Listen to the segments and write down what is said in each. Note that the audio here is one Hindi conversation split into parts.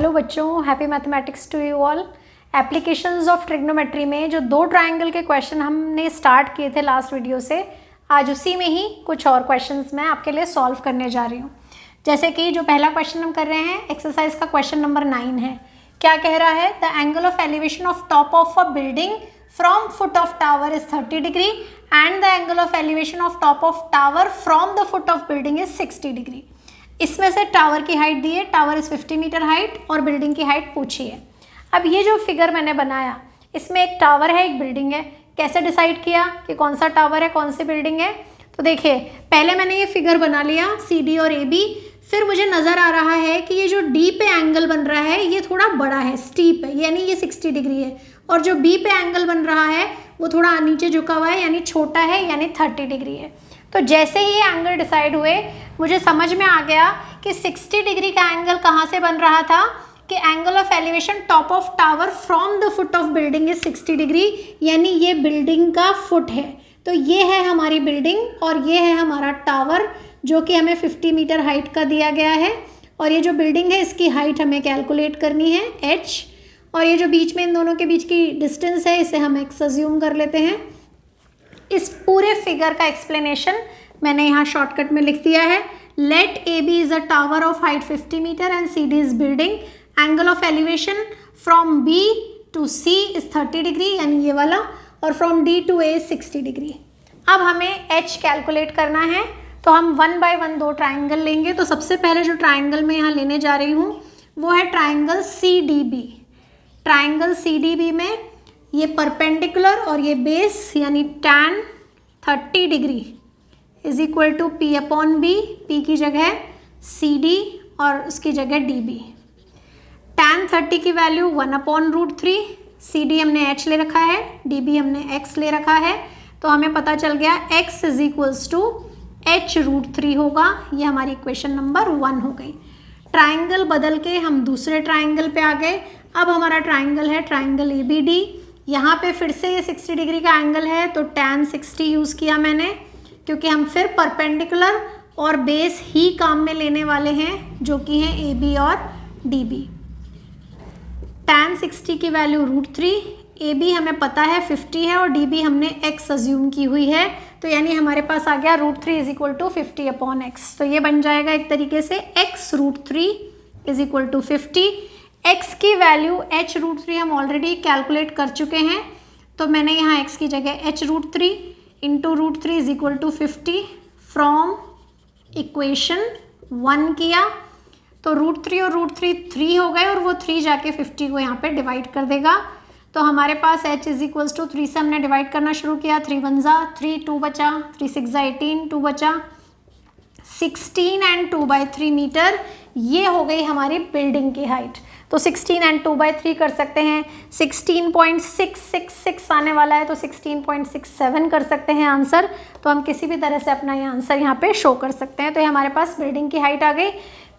हेलो बच्चों, happy mathematics to you all. Applications of trigonometry में जो 2 ट्रायंगल के क्वेश्चन हमने स्टार्ट किए थे लास्ट वीडियो से, आज उसी में ही कुछ और क्वेश्चंस मैं आपके लिए सॉल्व करने जा रही हूँ। जैसे कि जो पहला क्वेश्चन हम कर रहे हैं, एक्सरसाइज का क्वेश्चन नंबर 9 है। क्या कह रहा है? The angle of elevation of top of a building from foot of tower is 30 degree and the angle of elevation of top of tower from the foot of building is 60 degree. इसमें से टावर की हाइट दी है, टावर इज 50 मीटर हाइट, और बिल्डिंग की हाइट पूछी है। अब ये जो फिगर मैंने बनाया, इसमें एक टावर है, एक बिल्डिंग है। कैसे डिसाइड किया कि कौन सा टावर है, कौन सी बिल्डिंग है? तो देखिए, पहले मैंने ये फिगर बना लिया CD और AB। फिर मुझे नज़र आ रहा है कि ये जो D पे एंगल बन रहा है ये थोड़ा बड़ा है, स्टीप है, यानी ये 60 डिग्री है। और जो B पे एंगल बन रहा है वो थोड़ा नीचे झुका हुआ है, यानी छोटा है, यानी 30 डिग्री है। तो जैसे ही ये एंगल डिसाइड हुए, मुझे समझ में आ गया कि 60 डिग्री का एंगल कहाँ से बन रहा था कि angle of elevation top of tower from the foot of building is 60 degree, यानी ये बिल्डिंग का फुट है। तो ये है हमारी बिल्डिंग और ये है हमारा टावर, जो कि हमें 50 मीटर हाइट का दिया गया है। और ये जो बिल्डिंग है इसकी हाइट हमें कैलकुलेट करनी है h, और ये जो बीच में इन दोनों के बीच की डिस्टेंस है इसे हम x अज्यूम कर लेते हैं। इस पूरे फिगर का एक्सप्लेनेशन मैंने यहाँ शॉर्टकट में लिख दिया है। Let AB is a tower of height 50 metre and CD is building. Angle of elevation from B to C is 30 degree, यानी ये वाला, और from D to A is 60 degree. अब हमें H कैलकुलेट करना है, तो हम 1 बाय 1 2 ट्राइंगल लेंगे। तो सबसे पहले जो ट्राइंगल मैं यहाँ लेने जा रही हूँ वो है ट्राइंगल CDB। ट्राइंगल CDB में ये परपेंडिकुलर और ये बेस, यानी tan 30 degree is equal to P upon B। P की जगह CD और उसकी जगह DB। tan 30 की वैल्यू 1 अपॉन रूट 3। CD हमने H ले रखा है, DB हमने X ले रखा है, तो हमें पता चल गया X is equals to H root 3 होगा। ये हमारी इक्वेशन नंबर 1 हो गई। ट्राइंगल बदल के हम दूसरे ट्राइंगल पे आ गए। अब हमारा ट्राइंगल है ट्राइंगल ABD। यहाँ पे फिर से ये 60 डिग्री का एंगल है, तो tan 60 यूज़ किया मैंने, क्योंकि हम फिर परपेंडिकुलर और बेस ही काम में लेने वाले हैं, जो कि हैं AB और DB। tan 60 की वैल्यू रूट 3, AB हमें पता है 50 है और DB हमने X अज्यूम की हुई है, तो यानी हमारे पास आ गया root 3 is equal to 50 upon X। तो ये बन जाएगा एक तरीके से X root 3 is equal to 50। X की वैल्यू H रूट 3 हम ऑलरेडी कैलकुलेट कर चुके हैं, तो मैंने यहाँ X की जगह H root 3 into root 3 is equal to 50 from equation 1 किया। तो रूट 3 और रूट 3 3 हो गए, और वो 3 जाके 50 को यहाँ पे डिवाइड कर देगा। तो हमारे पास H इज इक्वल्स टू 3 से हमने डिवाइड करना शुरू किया। 3 1 जा 3, 2 बचा, 3 6 जा 18, 2 बचा 16 एंड 2 बाई 3 मीटर। ये हो गई हमारी बिल्डिंग की हाइट। तो 16 एंड 2 बाई 3 कर सकते हैं, 16.666 आने वाला है, तो 16.67 कर सकते हैं आंसर। तो हम किसी भी तरह से अपना ये आंसर यहाँ पे शो कर सकते हैं। तो ये हमारे पास बिल्डिंग की हाइट आ गई।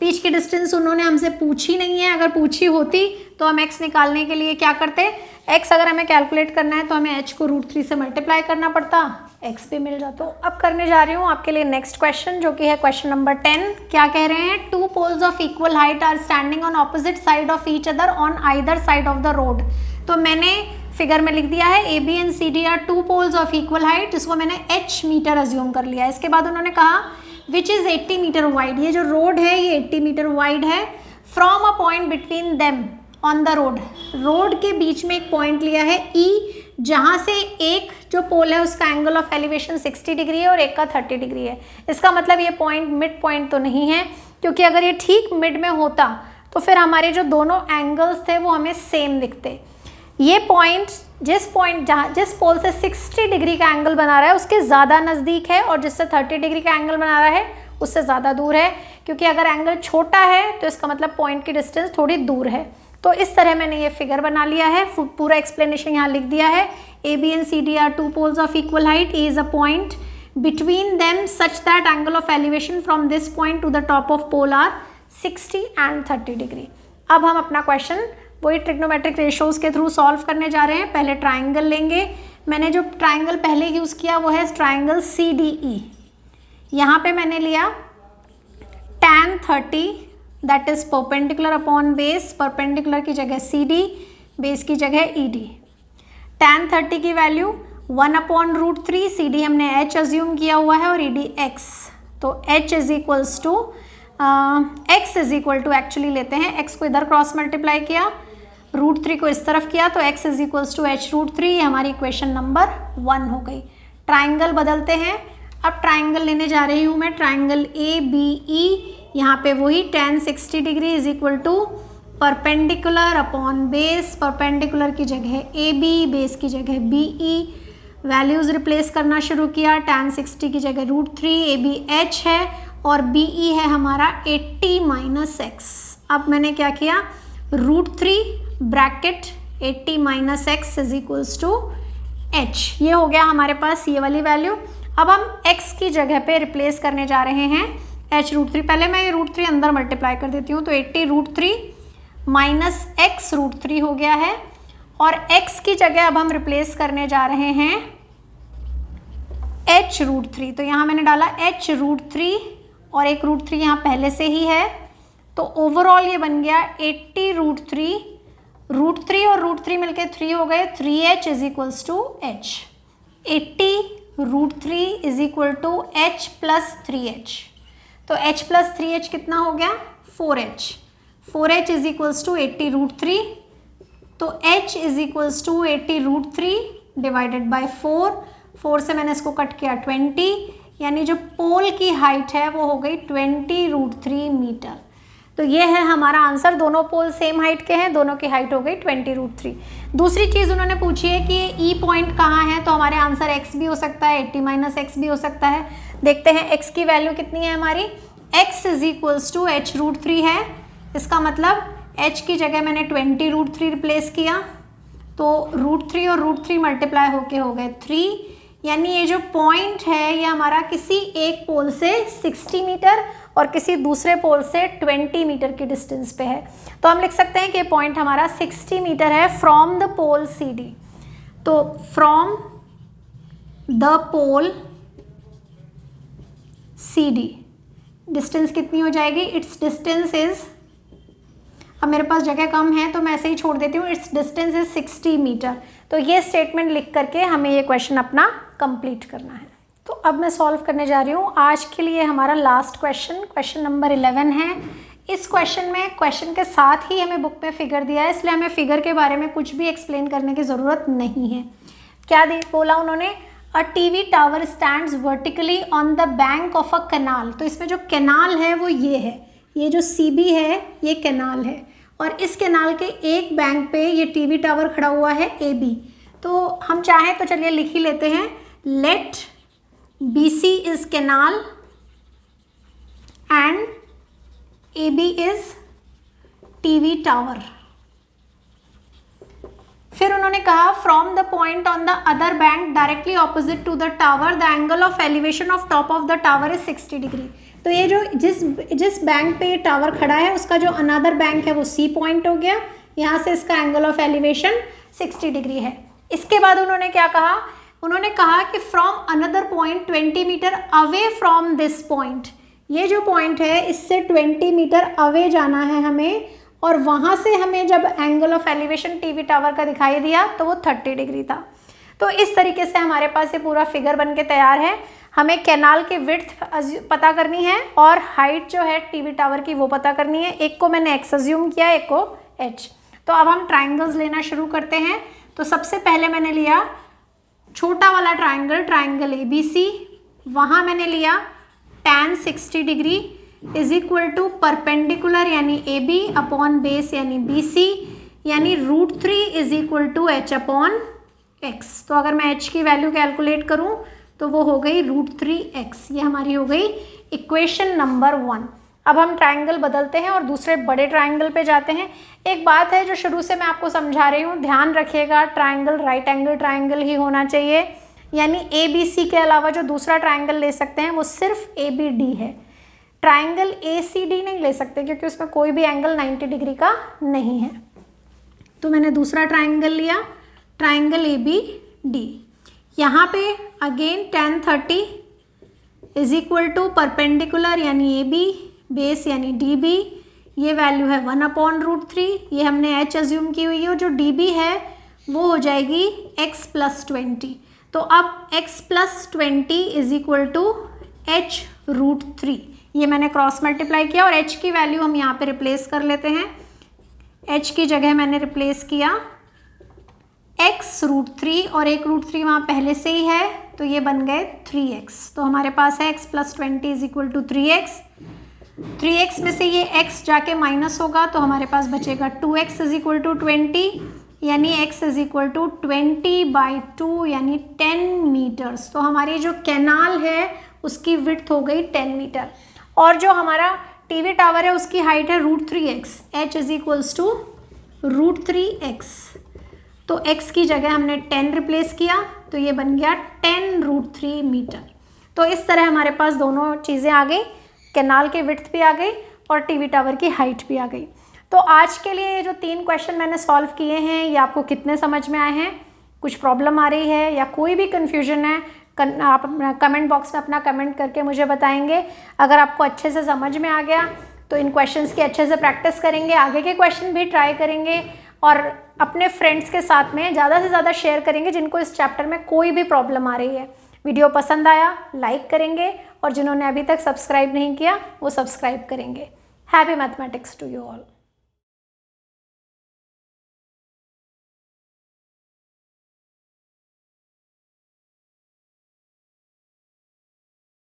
बीच की डिस्टेंस उन्होंने हमसे पूछी नहीं है, अगर पूछी होती तो हम x निकालने के लिए क्या करते? x अगर हमें कैलकुलेट करना है तो हमें h को रूट 3 से मल्टीप्लाई करना पड़ता, x भी मिल जाता। तो अब करने जा रही हूँ आपके लिए नेक्स्ट क्वेश्चन, जो कि है क्वेश्चन नंबर 10। क्या कह रहे हैं? 2 poles of equal height are standing on opposite side of each other on either side of the road. तो मैंने फिगर में लिख दिया है AB and CD are 2 poles of equal height, जिसको मैंने h मीटर अज्यूम कर लिया है। इसके बाद उन्होंने कहा विच इज़ 80 मीटर वाइड। ये जो रोड है ये 80 मीटर वाइड है। From a point between them on the road, road के बीच में एक पॉइंट लिया है E, जहाँ से एक जो पोल है उसका एंगल ऑफ एलिवेशन 60 डिग्री है और एक का 30 डिग्री है। इसका मतलब ये पॉइंट मिड पॉइंट तो नहीं है, क्योंकि अगर ये ठीक मिड में होता तो फिर हमारे जो दोनों एंगल्स थे वो हमें सेम दिखते। ये पॉइंट जिस पोल से 60 डिग्री का एंगल बना रहा है उसके ज़्यादा नज़दीक है, और जिससे 30 डिग्री का एंगल बना रहा है उससे ज़्यादा दूर है, क्योंकि अगर एंगल छोटा है तो इसका मतलब पॉइंट की डिस्टेंस थोड़ी दूर है। तो इस तरह मैंने ये फिगर बना लिया है, पूरा एक्सप्लेनेशन यहाँ लिख दिया है। AB and CD are 2 poles of equal height, E is a point between them such that angle of elevation from this point to the top of pole are 60 and 30 degree. अब हम अपना क्वेश्चन वही ट्रिग्नोमेट्रिक रेशोज़ के थ्रू सॉल्व करने जा रहे हैं। पहले ट्राइंगल लेंगे। मैंने जो ट्राइंगल पहले यूज़ किया वो है ट्राइंगल CDE। यहाँ पे मैंने लिया tan 30 that is perpendicular upon base, perpendicular की जगह CD, बेस की जगह ED। tan 30 की वैल्यू 1/√3, CD हमने h अज्यूम किया हुआ है और ED x, तो h is equals to x is equal to, actually लेते हैं x को इधर क्रॉस मल्टीप्लाई किया, √3 को इस तरफ किया, तो x is equals to h√3, ये हमारी इक्वेशन नंबर 1 हो गई। ट्राइंगल बदलते हैं, अब ट्राइंगल लेने जा रही हूँ मैं, ट्राइंगल ABE, यहाँ पे वही tan 60 degree is equal to perpendicular upon base, perpendicular की जगह AB, बेस की जगह BE, वैल्यूज़ रिप्लेस करना शुरू किया, tan 60 की जगह √3, AB h है और BE है हमारा 80 - x। अब मैंने क्या किया, √3 bracket 80 - x is equals to h, ये हो गया हमारे पास ये वाली वैल्यू। अब हम x की जगह पे रिप्लेस करने जा रहे हैं h√3, पहले मैं ये √3 अंदर मल्टीप्लाई कर देती हूँ, तो 80√3 माइनस x√3 हो गया है, और x की जगह अब हम रिप्लेस करने जा रहे हैं h√3, तो यहाँ मैंने डाला h√3 और एक √3 यहाँ पहले से ही है, तो ओवरऑल ये बन गया 80√3, √3 और √3 मिलके 3 हो गए, 3h is equals to h, 80√3 is equal to h plus 3h, तो h प्लस 3h कितना हो गया, 4h, 4h is equals to 80√3, तो h is equals to 80√3 divided by 4 से मैंने इसको कट किया 20, यानी जो पोल की हाइट है वो हो गई 20√3 मीटर। तो ये है हमारा आंसर, दोनों पोल सेम हाइट के हैं, दोनों की हाइट हो गई 20√3। दूसरी चीज़ उन्होंने पूछी है कि ई पॉइंट कहाँ है, तो हमारे आंसर x भी हो सकता है, 80 - x भी हो सकता है। देखते हैं x की वैल्यू कितनी है हमारी, x is equals to h√3 है, इसका मतलब h की जगह मैंने 20√3 रिप्लेस किया, तो √3 और √3 मल्टीप्लाई होके हो गए 3, यानी ये जो पॉइंट है ये हमारा किसी एक पोल से 60 मीटर और किसी दूसरे पोल से 20 मीटर की डिस्टेंस पे है, तो हम लिख सकते हैं कि ये पॉइंट हमारा 60 मीटर है फ्रॉम द पोल CD। तो from the pole CD distance कितनी हो जाएगी, इट्स डिस्टेंस इज, अब मेरे पास जगह कम है तो मैं ऐसे ही छोड़ देती हूँ, इट्स डिस्टेंस इज 60 मीटर। तो ये स्टेटमेंट लिख करके हमें ये क्वेश्चन अपना कंप्लीट करना है। तो अब मैं सॉल्व करने जा रही हूँ आज के लिए हमारा लास्ट क्वेश्चन, क्वेश्चन नंबर 11 है। इस क्वेश्चन में क्वेश्चन के साथ ही हमें बुक में फिगर दिया है, इसलिए हमें फिगर के बारे में कुछ भी एक्सप्लेन करने की ज़रूरत नहीं है। क्या बोला उन्होंने, a TV tower stands vertically on the bank of a canal. तो इसमें जो कैनाल है वो ये है, ये जो CB है ये कैनाल है, और इस कैनाल के एक बैंक पे ये टीवी टावर खड़ा हुआ है AB। तो हम चाहें तो चलिए लिख ही लेते हैं, let BC is canal and AB is TV tower. फिर उन्होंने कहा from the point on the other bank directly opposite to the tower the angle of elevation of top of the tower is 60 degree. तो ये जो जिस बैंक पे ये टावर खड़ा है उसका जो अनदर बैंक है वो C पॉइंट हो गया, यहाँ से इसका एंगल ऑफ एलिवेशन 60 डिग्री है। इसके बाद उन्होंने क्या कहा, उन्होंने कहा कि from another point 20 metre away from this point, ये जो पॉइंट है इससे 20 मीटर अवे जाना है हमें, और वहाँ से हमें जब angle of elevation TV tower का दिखाई दिया तो वो 30 डिग्री था। तो इस तरीके से हमारे पास ये पूरा फिगर बन के तैयार है। हमें कैनाल की विड्थ पता करनी है और हाइट जो है टीवी टावर की वो पता करनी है। एक को मैंने x अज्यूम किया, एक को h। तो अब हम ट्राइंगल्स लेना शुरू करते हैं। तो सबसे पहले मैंने लिया छोटा वाला ट्राइंगल, ट्राइंगल ABC, वहाँ मैंने लिया tan 60 degree is equal to perpendicular यानी AB अपॉन बेस यानी BC, यानी √3 is equal to h upon x। तो अगर मैं h की वैल्यू कैलकुलेट करूँ तो वो हो गई √3x, ये हमारी हो गई इक्वेशन नंबर 1। अब हम ट्राइंगल बदलते हैं और दूसरे बड़े ट्राइंगल पे जाते हैं। एक बात है जो शुरू से मैं आपको समझा रही हूँ, ध्यान रखिएगा, ट्राइंगल राइट एंगल ट्राइंगल ही होना चाहिए, यानी ABC के अलावा जो दूसरा ट्राइंगल ले सकते हैं वो सिर्फ ABD है। ट्राइंगल ACD नहीं ले सकते क्योंकि उसमें कोई भी एंगल 90 डिग्री का नहीं है। तो मैंने दूसरा ट्राइंगल लिया, ट्राइंगल ABD। यहाँ पे again tan 30 is equal to perpendicular यानी AB, बेस यानी DB, ये वैल्यू है 1/√3, ये हमने h अज्यूम की हुई है, और जो dB है वो हो जाएगी x + 20। तो अब x + 20 is equal to h√3, ये मैंने क्रॉस मल्टीप्लाई किया और h की वैल्यू हम यहाँ पे रिप्लेस कर लेते हैं। h की जगह मैंने रिप्लेस किया x√3 और एक √3 वहाँ पहले से ही है, तो ये बन गए 3x। तो हमारे पास है x + 20 is equal to 3x। 3x में से ये x जाके माइनस होगा, तो हमारे पास बचेगा 2x इज इक्वल टू 20, यानी x इज इक्वल टू 20/2 यानी 10 मीटर्स। तो हमारी जो कैनाल है उसकी विड्थ हो गई 10 मीटर, और जो हमारा टीवी टावर है उसकी हाइट है √3x, h is equals to √3x। तो x की जगह हमने 10 रिप्लेस किया, तो ये बन गया 10√3 मीटर। तो इस तरह हमारे पास दोनों चीज़ें आ गई, कैनाल की विड्थ भी आ गई और टीवी टावर की हाइट भी आ गई। तो आज के लिए ये जो 3 क्वेश्चन मैंने सॉल्व किए हैं, ये आपको कितने समझ में आए हैं? कुछ प्रॉब्लम आ रही है या कोई भी कन्फ्यूजन है, आप अपना कमेंट बॉक्स में अपना कमेंट करके मुझे बताएंगे। अगर आपको अच्छे से समझ में आ गया तो इन क्वेश्चंस की अच्छे से प्रैक्टिस करेंगे, आगे के क्वेश्चन भी ट्राई करेंगे और अपने फ्रेंड्स के साथ में ज़्यादा से ज़्यादा शेयर करेंगे जिनको इस चैप्टर में कोई भी प्रॉब्लम आ रही है। वीडियो पसंद आया लाइक करेंगे, और जिन्होंने अभी तक सब्सक्राइब नहीं किया वो सब्सक्राइब करेंगे। Happy mathematics to you all.